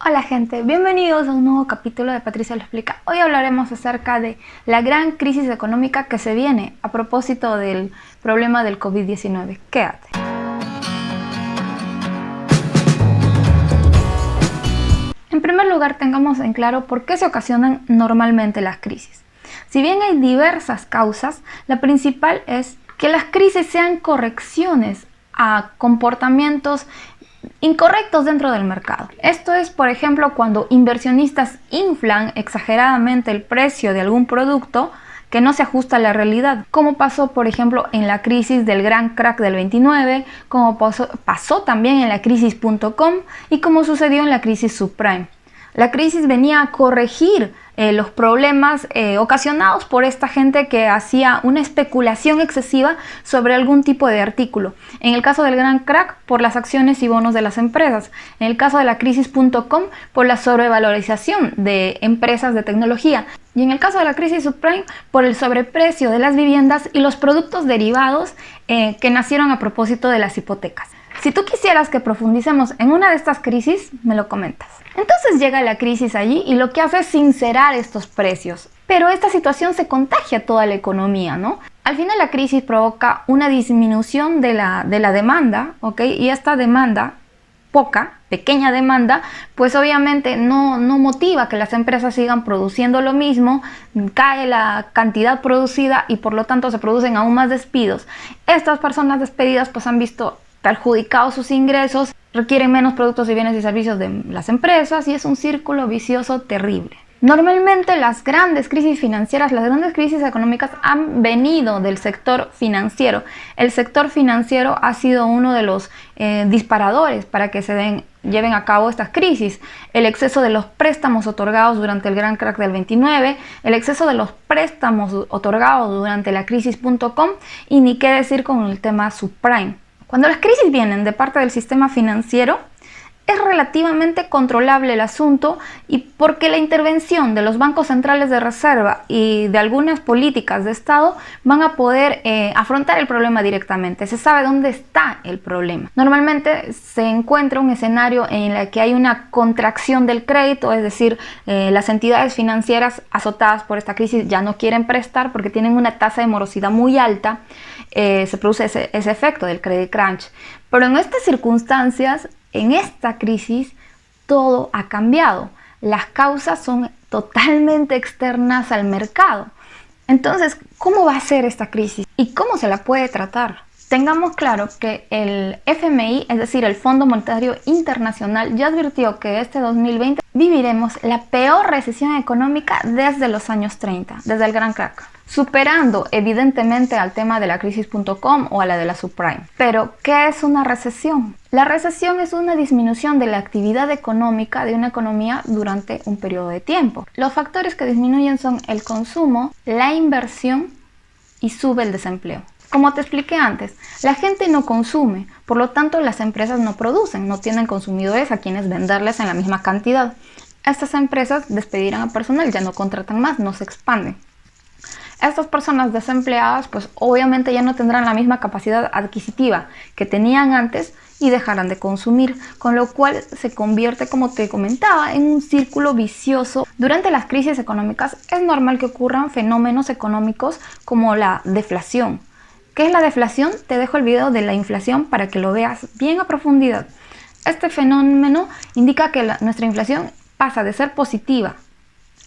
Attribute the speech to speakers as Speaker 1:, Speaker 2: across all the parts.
Speaker 1: Hola gente, bienvenidos a un nuevo capítulo de Patricia lo explica. Hoy hablaremos acerca de la gran crisis económica que se viene a propósito del problema del COVID-19. Quédate. En primer lugar, tengamos en claro por qué se ocasionan normalmente las crisis. Si bien hay diversas causas, la principal es que las crisis sean correcciones a comportamientos incorrectos dentro del mercado. Esto es, por ejemplo, cuando inversionistas inflan exageradamente el precio de algún producto que no se ajusta a la realidad, como pasó, por ejemplo, en la crisis del gran crack del 29, como pasó también en la crisis.com y como sucedió en la crisis subprime. La crisis venía a corregir los problemas ocasionados por esta gente que hacía una especulación excesiva sobre algún tipo de artículo. En el caso del gran crack, por las acciones y bonos de las empresas. En el caso de la crisis.com, por la sobrevalorización de empresas de tecnología. Y en el caso de la crisis subprime, por el sobreprecio de las viviendas y los productos derivados que nacieron a propósito de las hipotecas. Si tú quisieras que profundicemos en una de estas crisis, me lo comentas. Entonces llega la crisis allí y lo que hace es sincerar estos precios. Pero esta situación se contagia a toda la economía, ¿no? Al final la crisis provoca una disminución de la demanda, ¿ok? Y esta demanda, pequeña demanda, pues obviamente no motiva que las empresas sigan produciendo lo mismo, cae la cantidad producida y por lo tanto se producen aún más despidos. Estas personas despedidas pues han visto perjudicados sus ingresos, requieren menos productos y bienes y servicios de las empresas y es un círculo vicioso terrible. Normalmente las grandes crisis financieras, las grandes crisis económicas han venido del sector financiero. El sector financiero ha sido uno de los disparadores para que se lleven a cabo estas crisis. El exceso de los préstamos otorgados durante el gran crack del 29, el exceso de los préstamos otorgados durante la crisis.com y ni qué decir con el tema subprime. Cuando las crisis vienen de parte del sistema financiero, es relativamente controlable el asunto y porque la intervención de los bancos centrales de reserva y de algunas políticas de Estado van a poder afrontar el problema directamente. Se sabe dónde está el problema. Normalmente se encuentra un escenario en el que hay una contracción del crédito, es decir, las entidades financieras azotadas por esta crisis ya no quieren prestar porque tienen una tasa de morosidad muy alta. Se produce ese efecto del credit crunch. Pero en estas circunstancias, en esta crisis, todo ha cambiado. Las causas son totalmente externas al mercado. Entonces, ¿cómo va a ser esta crisis? ¿Y cómo se la puede tratar? Tengamos claro que el FMI, es decir, el Fondo Monetario Internacional, ya advirtió que este 2020 viviremos la peor recesión económica desde los años 30, desde el gran crack, superando evidentemente al tema de la crisis.com o a la de la subprime. Pero, ¿qué es una recesión? La recesión es una disminución de la actividad económica de una economía durante un periodo de tiempo. Los factores que disminuyen son el consumo, la inversión y sube el desempleo. Como te expliqué antes, la gente no consume, por lo tanto las empresas no producen, no tienen consumidores a quienes venderles en la misma cantidad. Estas empresas despedirán a personal, ya no contratan más, no se expanden. Estas personas desempleadas pues obviamente ya no tendrán la misma capacidad adquisitiva que tenían antes y dejarán de consumir, con lo cual se convierte, como te comentaba, en un círculo vicioso. Durante las crisis económicas es normal que ocurran fenómenos económicos como la deflación. ¿Qué es la deflación? Te dejo el video de la inflación para que lo veas bien a profundidad. Este fenómeno indica que nuestra inflación pasa de ser positiva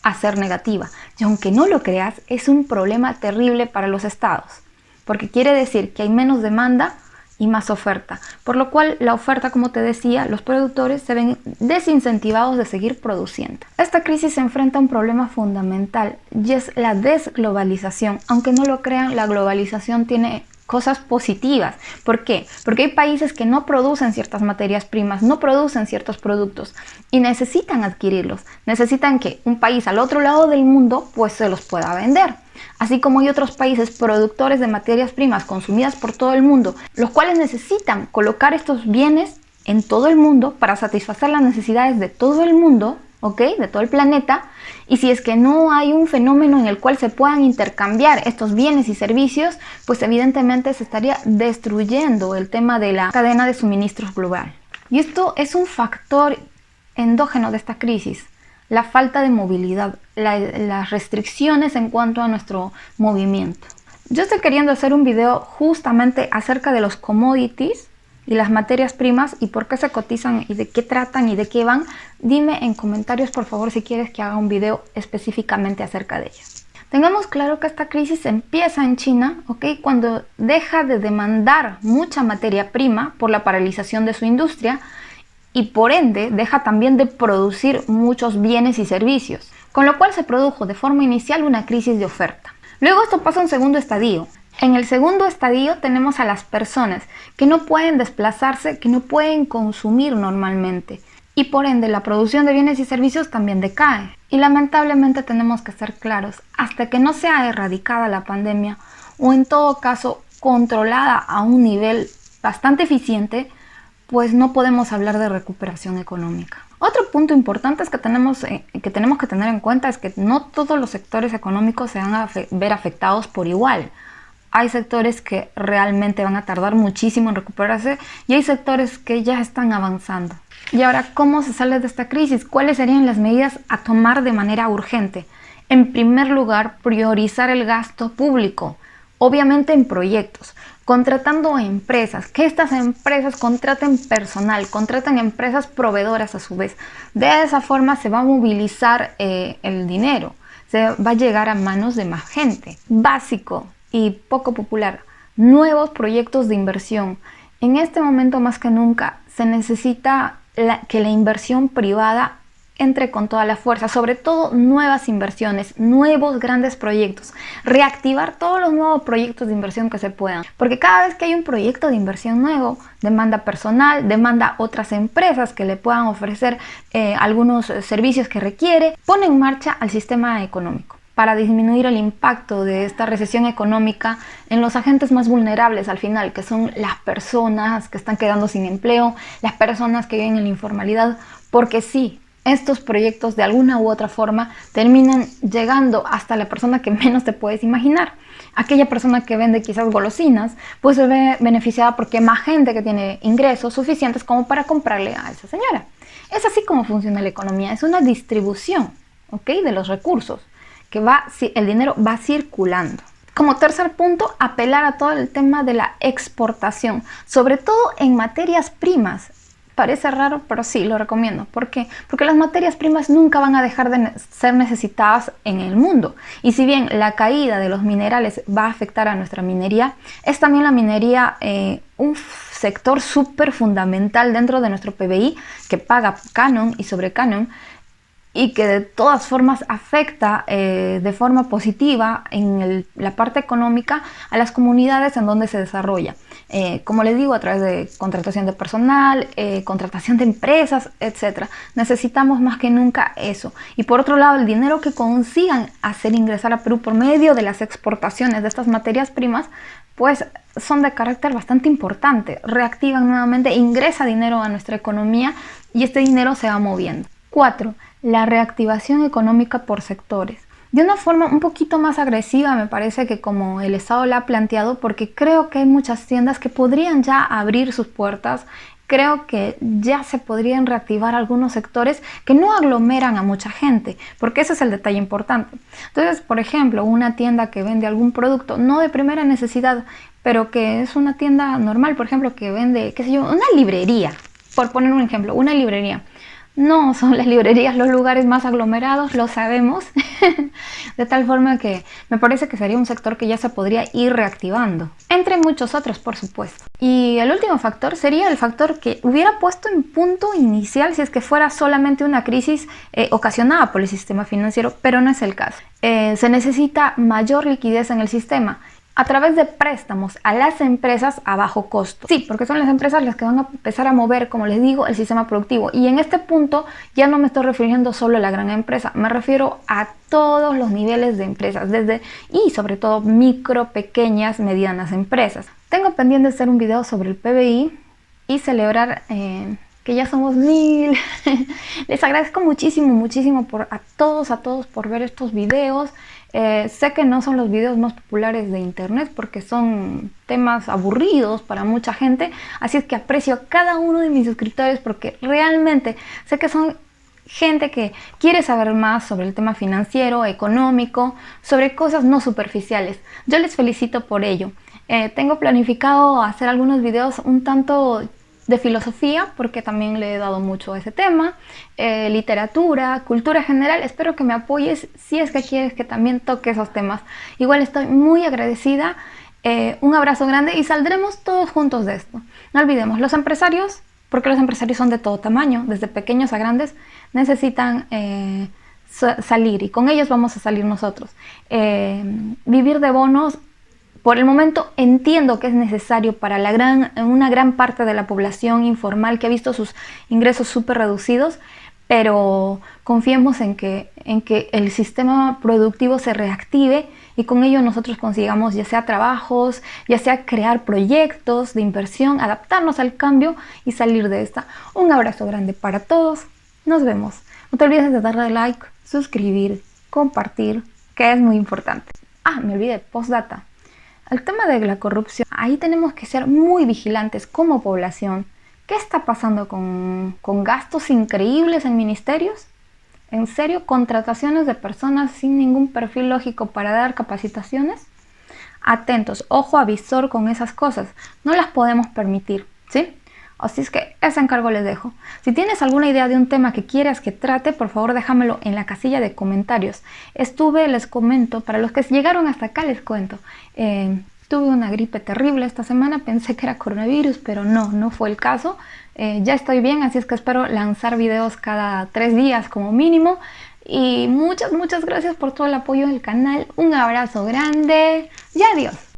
Speaker 1: a ser negativa. Y aunque no lo creas, es un problema terrible para los estados, porque quiere decir que hay menos demanda y más oferta, por lo cual la oferta, como te decía, los productores se ven desincentivados de seguir produciendo. Esta crisis se enfrenta a un problema fundamental y es la desglobalización. Aunque no lo crean, la globalización tiene cosas positivas. ¿Por qué? Porque hay países que no producen ciertas materias primas, no producen ciertos productos y necesitan adquirirlos. Necesitan que un país al otro lado del mundo pues se los pueda vender. Así como hay otros países productores de materias primas consumidas por todo el mundo, los cuales necesitan colocar estos bienes en todo el mundo para satisfacer las necesidades de todo el mundo, ¿ok? De todo el planeta. Y si es que no hay un fenómeno en el cual se puedan intercambiar estos bienes y servicios, pues evidentemente se estaría destruyendo el tema de la cadena de suministros global. Y esto es un factor endógeno de esta crisis, la falta de movilidad, las restricciones en cuanto a nuestro movimiento. Yo estoy queriendo hacer un video justamente acerca de los commodities y las materias primas y por qué se cotizan y de qué tratan y de qué van. Dime en comentarios, por favor, si quieres que haga un video específicamente acerca de ellas. Tengamos claro que esta crisis empieza en China, ¿ok? Cuando deja de demandar mucha materia prima por la paralización de su industria y por ende deja también de producir muchos bienes y servicios, con lo cual se produjo de forma inicial una crisis de oferta. Luego esto pasa a un segundo estadio. En el segundo estadio tenemos a las personas que no pueden desplazarse, que no pueden consumir normalmente y por ende la producción de bienes y servicios también decae. Y lamentablemente tenemos que ser claros, hasta que no sea erradicada la pandemia o en todo caso controlada a un nivel bastante eficiente, pues no podemos hablar de recuperación económica. Otro punto importante es que tenemos que tener en cuenta es que no todos los sectores económicos se van a ver afectados por igual. Hay sectores que realmente van a tardar muchísimo en recuperarse y hay sectores que ya están avanzando. Y ahora, ¿cómo se sale de esta crisis? ¿Cuáles serían las medidas a tomar de manera urgente? En primer lugar, priorizar el gasto público, obviamente en proyectos, contratando a empresas, que estas empresas contraten personal, contraten empresas proveedoras a su vez. De esa forma se va a movilizar el dinero, se va a llegar a manos de más gente. Básico y poco popular, nuevos proyectos de inversión. En este momento más que nunca se necesita que la inversión privada entre con toda la fuerza, sobre todo nuevas inversiones, nuevos grandes proyectos, reactivar todos los nuevos proyectos de inversión que se puedan, porque cada vez que hay un proyecto de inversión nuevo, demanda personal, demanda otras empresas que le puedan ofrecer algunos servicios que requiere, pone en marcha al sistema económico para disminuir el impacto de esta recesión económica en los agentes más vulnerables al final, que son las personas que están quedando sin empleo, las personas que viven en la informalidad, porque sí, estos proyectos de alguna u otra forma terminan llegando hasta la persona que menos te puedes imaginar. Aquella persona que vende quizás golosinas, pues se ve beneficiada porque hay más gente que tiene ingresos suficientes como para comprarle a esa señora. Es así como funciona la economía, es una distribución, ¿ok?, de los recursos, que el dinero va circulando. Como tercer punto, apelar a todo el tema de la exportación, sobre todo en materias primas. Parece raro, pero sí, lo recomiendo. ¿Por qué? Porque las materias primas nunca van a dejar de ser necesitadas en el mundo. Y si bien la caída de los minerales va a afectar a nuestra minería, es también la minería un sector súper fundamental dentro de nuestro PBI que paga canon y sobrecanon, y que de todas formas afecta de forma positiva en la parte económica a las comunidades en donde se desarrolla. Como les digo, a través de contratación de personal, contratación de empresas, etc. Necesitamos más que nunca eso. Y por otro lado, el dinero que consigan hacer ingresar a Perú por medio de las exportaciones de estas materias primas, pues son de carácter bastante importante. Reactivan nuevamente, ingresa dinero a nuestra economía y este dinero se va moviendo. 4. La reactivación económica por sectores. De una forma un poquito más agresiva me parece que como el Estado la ha planteado, porque creo que hay muchas tiendas que podrían ya abrir sus puertas. Creo que ya se podrían reactivar algunos sectores que no aglomeran a mucha gente, porque ese es el detalle importante. Entonces, por ejemplo, una tienda que vende algún producto, no de primera necesidad, pero que es una tienda normal, por ejemplo, que vende, qué sé yo, una librería, por poner un ejemplo, una librería. No son las librerías los lugares más aglomerados, lo sabemos, de tal forma que me parece que sería un sector que ya se podría ir reactivando, entre muchos otros, por supuesto. Y el último factor sería el factor que hubiera puesto en punto inicial si es que fuera solamente una crisis ocasionada por el sistema financiero, pero no es el caso. Se necesita mayor liquidez en el sistema a través de préstamos a las empresas a bajo costo. Sí, porque son las empresas las que van a empezar a mover, como les digo, el sistema productivo. Y en este punto ya no me estoy refiriendo solo a la gran empresa, me refiero a todos los niveles de empresas, y sobre todo micro, pequeñas, medianas empresas. Tengo pendiente hacer un video sobre el PBI y celebrar que ya somos 1000. Les agradezco muchísimo a todos por ver estos videos. Sé que no son los videos más populares de internet porque son temas aburridos para mucha gente, así es que aprecio a cada uno de mis suscriptores porque realmente sé que son gente que quiere saber más sobre el tema financiero, económico, sobre cosas no superficiales. Yo les felicito por ello. Tengo planificado hacer algunos videos un tanto de filosofía, porque también le he dado mucho a ese tema, literatura, cultura general. Espero que me apoyes si es que quieres que también toque esos temas. Igual estoy muy agradecida. Un abrazo grande y saldremos todos juntos de esto. No olvidemos, los empresarios, porque los empresarios son de todo tamaño, desde pequeños a grandes, necesitan salir, y con ellos vamos a salir nosotros. Vivir de bonos, por el momento entiendo que es necesario para una gran parte de la población informal que ha visto sus ingresos súper reducidos, pero confiemos en que el sistema productivo se reactive y con ello nosotros consigamos ya sea trabajos, ya sea crear proyectos de inversión, adaptarnos al cambio y salir de esta. Un abrazo grande para todos, nos vemos. No te olvides de darle like, suscribir, compartir, que es muy importante. Me olvidé, postdata. El tema de la corrupción, ahí tenemos que ser muy vigilantes como población. ¿Qué está pasando con gastos increíbles en ministerios? ¿En serio? ¿Contrataciones de personas sin ningún perfil lógico para dar capacitaciones? Atentos, ojo avisor con esas cosas. No las podemos permitir, ¿sí? Así es que ese encargo les dejo. Si tienes alguna idea de un tema que quieras que trate, por favor déjamelo en la casilla de comentarios. Les comento, para los que llegaron hasta acá les cuento. Tuve una gripe terrible esta semana, pensé que era coronavirus, pero no fue el caso. Ya estoy bien, así es que espero lanzar videos cada 3 días como mínimo. Y muchas gracias por todo el apoyo del canal. Un abrazo grande y adiós.